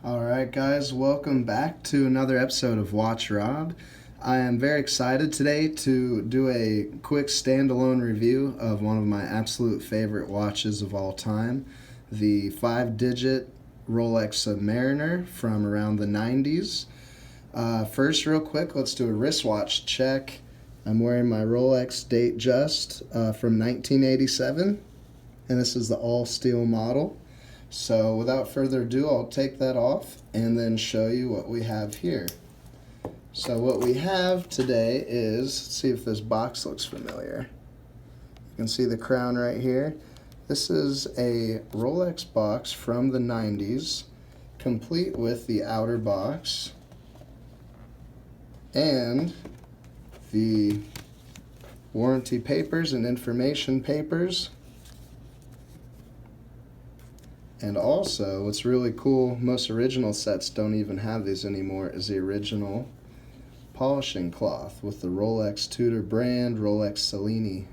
Alright guys, welcome back to another episode of Watch Rob. I am very excited today to do a quick standalone review of one of my absolute favorite watches of all time, the 5-digit Rolex Submariner from around the 90s. First, real quick, let's do a wristwatch check. I'm wearing my Rolex Datejust from 1987, and this is the all-steel model. So without further ado, I'll take that off and then show you what we have here. So what we have today is, let's see if this box looks familiar. You can see the crown right here. This is a Rolex box from the 90s, complete with the outer box and the warranty papers and information papers. And also, what's really cool, most original sets don't even have these anymore, is the original polishing cloth with the Rolex Tudor brand, Rolex Cellini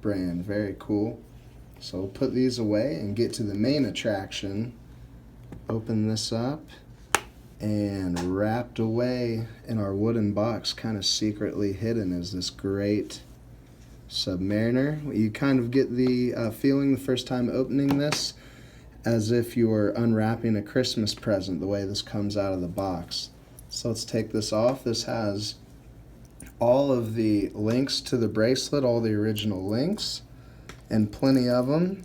brand. Very cool. So we'll put these away and get to the main attraction. Open this up, and wrapped away in our wooden box, kind of secretly hidden, is this great Submariner. You kind of get the feeling the first time opening this as if you were unwrapping a Christmas present, the way this comes out of the box. So let's take this off. This has all of the links to the bracelet, all the original links, and plenty of them.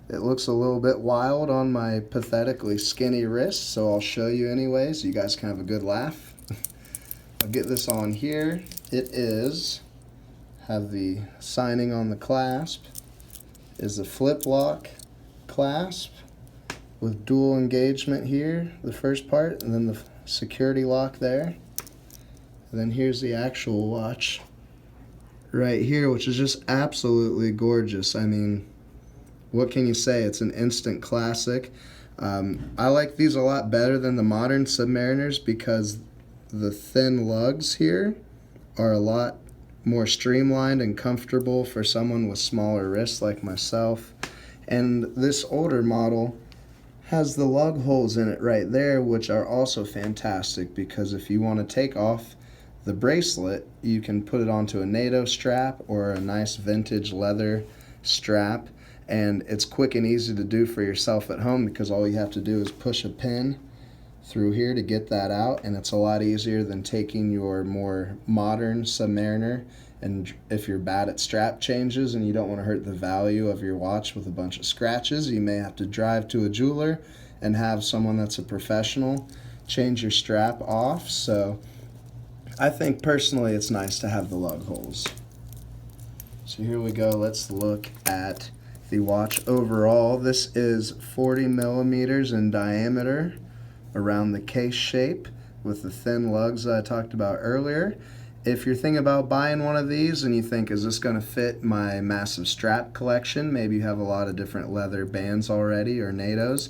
It looks a little bit wild on my pathetically skinny wrist, so I'll show you anyways. You guys can have a good laugh. I'll get this on here. It is, have the signing on the clasp, is the flip lock clasp with dual engagement here, the first part, and then the security lock there. And then here's the actual watch right here, which is just absolutely gorgeous. I mean, what can you say? It's an instant classic. I like these a lot better than the modern Submariners because the thin lugs here are a lot more streamlined and comfortable for someone with smaller wrists like myself. And this older model has the lug holes in it right there, which are also fantastic because if you want to take off the bracelet, you can put it onto a NATO strap or a nice vintage leather strap, and it's quick and easy to do for yourself at home because all you have to do is push a pin through here to get that out, and it's a lot easier than taking your more modern Submariner. And if you're bad at strap changes and you don't want to hurt the value of your watch with a bunch of scratches, you may have to drive to a jeweler and have someone that's a professional change your strap off. So I think personally it's nice to have the lug holes. So here we go. Let's look at the watch overall. This is 40 millimeters in diameter around the case shape with the thin lugs that I talked about earlier. If you're thinking about buying one of these and you think, is this going to fit my massive strap collection? Maybe you have a lot of different leather bands already or NATOs.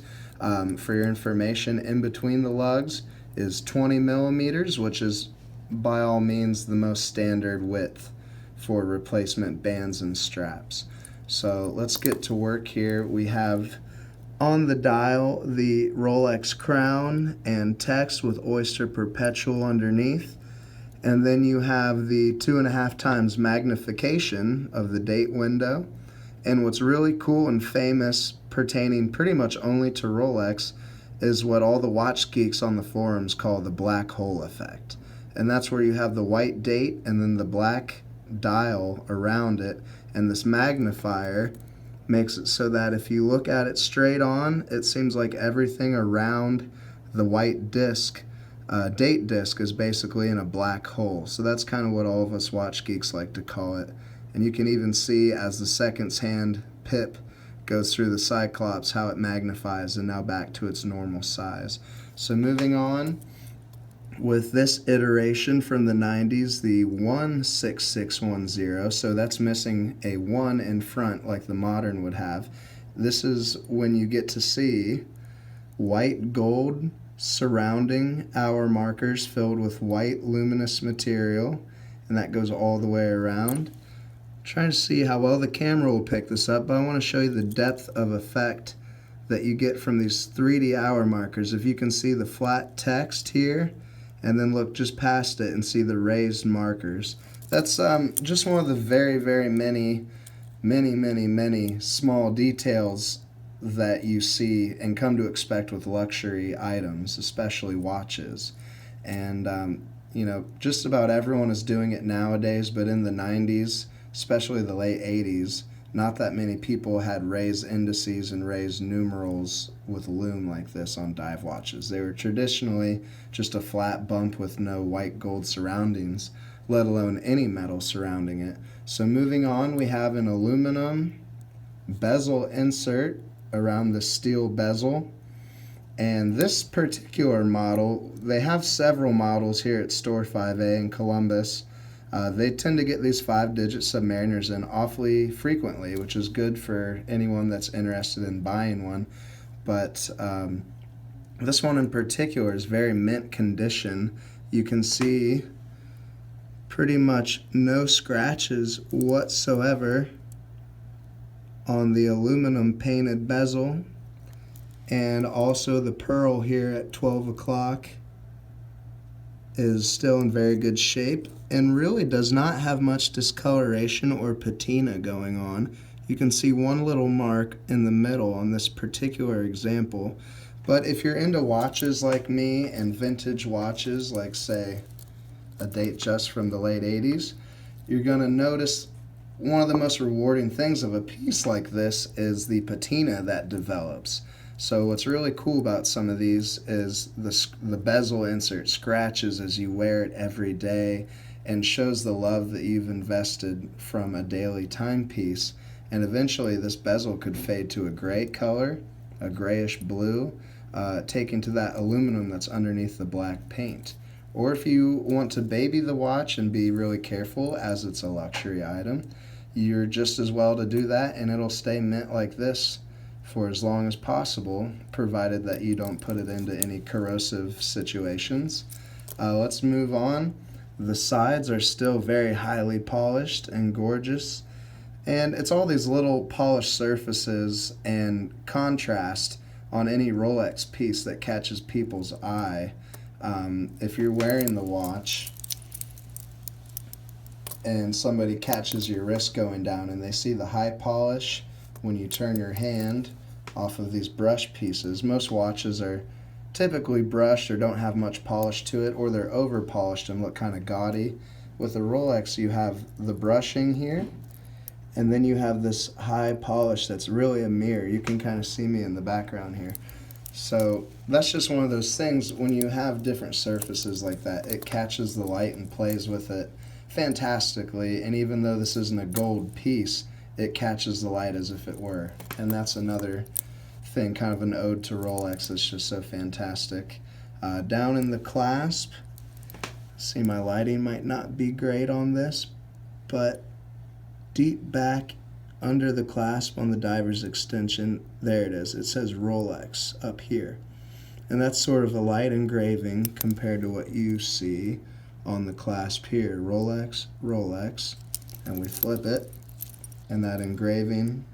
For your information, in between the lugs is 20 millimeters, which is by all means the most standard width for replacement bands and straps. So let's get to work here. We have on the dial the Rolex crown and text with Oyster Perpetual underneath. And then you have the 2.5 times magnification of the date window. And what's really cool and famous, pertaining pretty much only to Rolex, is what all the watch geeks on the forums call the black hole effect. And that's where you have the white date and then the black dial around it. And this magnifier makes it so that if you look at it straight on, it seems like everything around the white disc, date disc, is basically in a black hole. So that's kind of what all of us watch geeks like to call it. And you can even see as the seconds hand pip goes through the Cyclops how it magnifies and now back to its normal size. So moving on with this iteration from the 90s, the 16610, so that's missing a 1 in front like the modern would have. This is when you get to see white gold surrounding hour markers filled with white luminous material, and that goes all the way around. I'm trying to see how well the camera will pick this up, but I want to show you the depth of effect that you get from these 3D hour markers. If you can see the flat text here, and then look just past it and see the raised markers. That's just one of the very, very many small details that you see and come to expect with luxury items, especially watches. And you know, just about everyone is doing it nowadays, but in the 90s, especially the late 80s, not that many people had raised indices and raised numerals with lume like this on dive watches. They were traditionally just a flat bump with no white gold surroundings, let alone any metal surrounding it. So moving on, we have an aluminum bezel insert around the steel bezel. And this particular model, they have several models here at Store 5A in Columbus. They tend to get these 5-digit Submariners in awfully frequently, which is good for anyone that's interested in buying one. But this one in particular is very mint condition. You can see pretty much no scratches whatsoever on the aluminum painted bezel. And also the pearl here at 12 o'clock is still in very good shape and really does not have much discoloration or patina going on. You can see one little mark in the middle on this particular example. But if you're into watches like me and vintage watches, like say a date just from the late 80s, you're going to notice one of the most rewarding things of a piece like this is the patina that develops. So what's really cool about some of these is the bezel insert scratches as you wear it every day and shows the love that you've invested from a daily timepiece. And eventually this bezel could fade to a gray color, a grayish blue, taken to that aluminum that's underneath the black paint. Or if you want to baby the watch and be really careful as it's a luxury item, you're just as well to do that and it'll stay mint like this for as long as possible, provided that you don't put it into any corrosive situations. Let's move on. The sides are still very highly polished and gorgeous, and it's all these little polished surfaces and contrast on any Rolex piece that catches people's eye. If you're wearing the watch and somebody catches your wrist going down and they see the high polish when you turn your hand off of these brush pieces. Most watches are typically brushed or don't have much polish to it, or they're over polished and look kind of gaudy. With a Rolex you have the brushing here, and then you have this high polish that's really a mirror. You can kind of see me in the background here. So that's just one of those things, when you have different surfaces like that, it catches the light and plays with it fantastically, and even though this isn't a gold piece, it catches the light as if it were. And that's another thing, kind of an ode to Rolex, that's just so fantastic. Down in the clasp, see, my lighting might not be great on this, but deep back under the clasp on the diver's extension, there it is. It says Rolex up here. And that's sort of a light engraving compared to what you see on the clasp here. Rolex, Rolex. And we flip it, and that engraving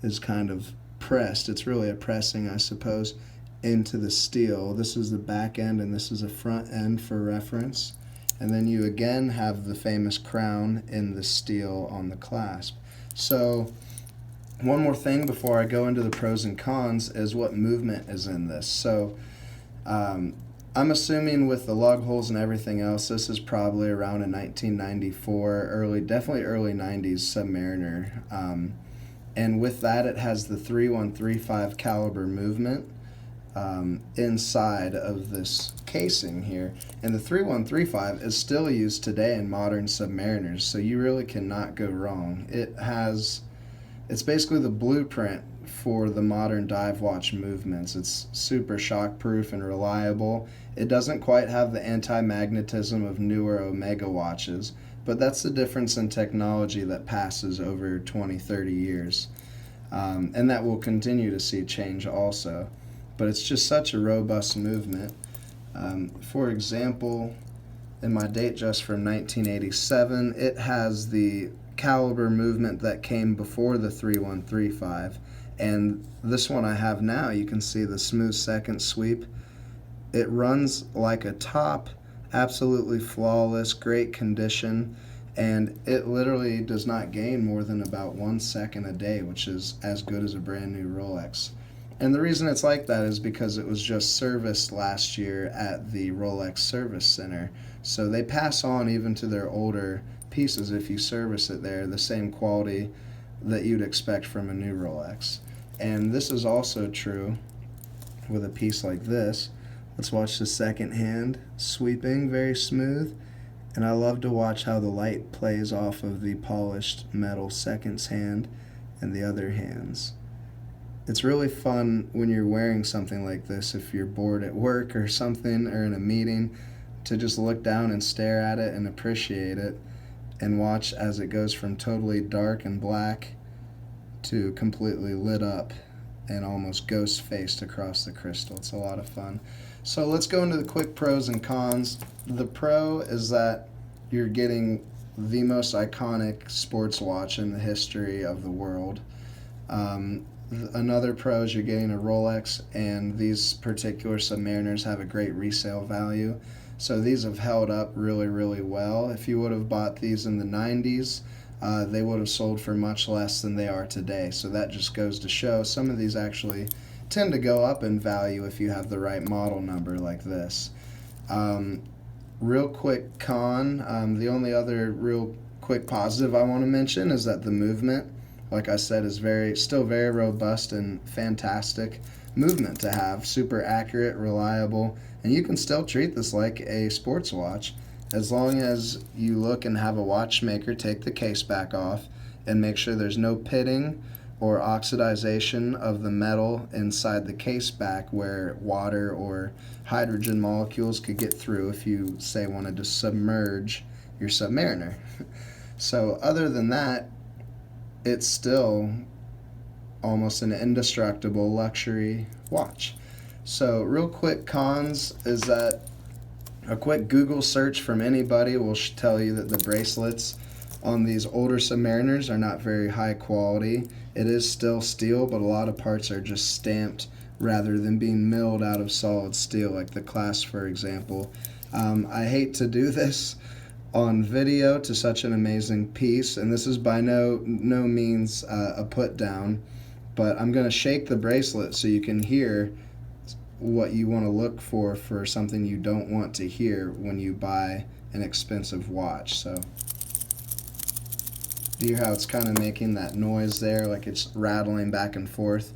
is kind of pressed. It's really a pressing, I suppose, into the steel. This is the back end and this is a front end for reference. And then you again have the famous crown in the steel on the clasp. So one more thing before I go into the pros and cons is what movement is in this. So I'm assuming with the lug holes and everything else, this is probably around a 1994, definitely early 90s Submariner. And with that, it has the 3135 caliber movement inside of this casing here. And the 3135 is still used today in modern Submariners, so you really cannot go wrong. It's basically the blueprint for the modern dive watch movements. It's super shockproof and reliable. It doesn't quite have the anti-magnetism of newer Omega watches, but that's the difference in technology that passes over 20-30 years. And that will continue to see change also. But it's just such a robust movement. For example, in my date just from 1987, it has the caliber movement that came before the 3135, And this one I have now, you can see the smooth second sweep. It runs like a top, absolutely flawless, great condition, and it literally does not gain more than about 1 second a day, which is as good as a brand new Rolex. And the reason it's like that is because it was just serviced last year at the Rolex Service Center. So they pass on even to their older pieces, if you service it there, the same quality that you'd expect from a new Rolex. And this is also true with a piece like this. Let's watch the second hand sweeping, very smooth. And I love to watch how the light plays off of the polished metal seconds hand and the other hands. It's really fun when you're wearing something like this, if you're bored at work or something, or in a meeting, to just look down and stare at it and appreciate it and watch as it goes from totally dark and black to completely lit up and almost ghost-faced across the crystal. It's a lot of fun. So let's go into the quick pros and cons. The pro is that you're getting the most iconic sports watch in the history of the world. Another pro is you're getting a Rolex, and these particular Submariners have a great resale value. So these have held up really, really well. If you would have bought these in the 90s, they would have sold for much less than they are today. So that just goes to show some of these actually tend to go up in value if you have the right model number like this. Real quick con, the only other real quick positive I want to mention is that the movement, like I said, is still very robust and fantastic movement to have. Super accurate, reliable, and you can still treat this like a sports watch as long as you look and have a watchmaker take the case back off and make sure there's no pitting or oxidization of the metal inside the case back where water or hydrogen molecules could get through if you, say, wanted to submerge your Submariner. So other than that, it's still almost an indestructible luxury watch. So real quick cons is that a quick Google search from anybody will tell you that the bracelets on these older Submariners are not very high quality. It is still steel, but a lot of parts are just stamped rather than being milled out of solid steel, like the Clasp, for example. I hate to do this on video to such an amazing piece, and this is by no means a put down, but I'm going to shake the bracelet so you can hear what you want to look for something you don't want to hear when you buy an expensive watch. So do you hear how it's kind of making that noise there, like it's rattling back and forth?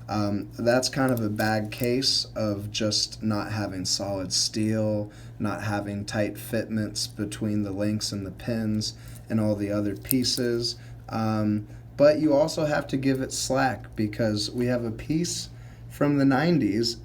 That's kind of a bad case of just not having solid steel, not having tight fitments between the links and the pins and all the other pieces. But you also have to give it slack because we have a piece from the 90s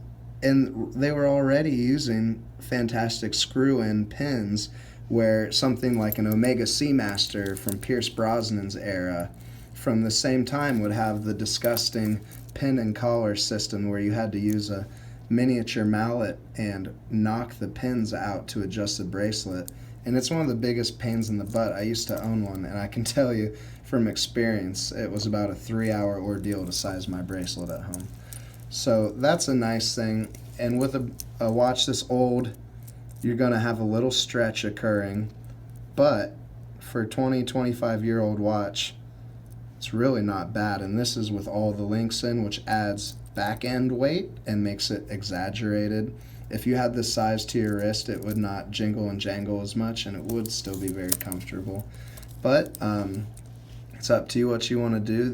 and they were already using fantastic screw-in pins where something like an Omega Seamaster from Pierce Brosnan's era from the same time would have the disgusting pin and collar system where you had to use a miniature mallet and knock the pins out to adjust the bracelet. And it's one of the biggest pains in the butt. I used to own one, and I can tell you from experience it was about a 3-hour ordeal to size my bracelet at home. So that's a nice thing. And with a watch this old, you're going to have a little stretch occurring, but for a 25-year-old watch, it's really not bad. And this is with all the links in, which adds back end weight and makes it exaggerated. If you had this size to your wrist, it would not jingle and jangle as much, and it would still be very comfortable. But it's up to you what you want to do.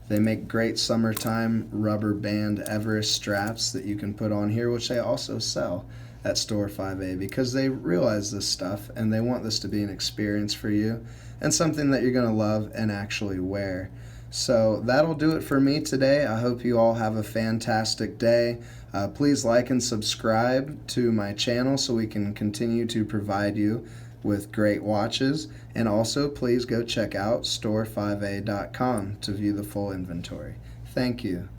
They make great summertime rubber band Everest straps that you can put on here, which they also sell at Store 5A because they realize this stuff and they want this to be an experience for you and something that you're going to love and actually wear. So that'll do it for me today. I hope you all have a fantastic day. Please like and subscribe to my channel so we can continue to provide you with great watches. And also please go check out store5a.com to view the full inventory. Thank you.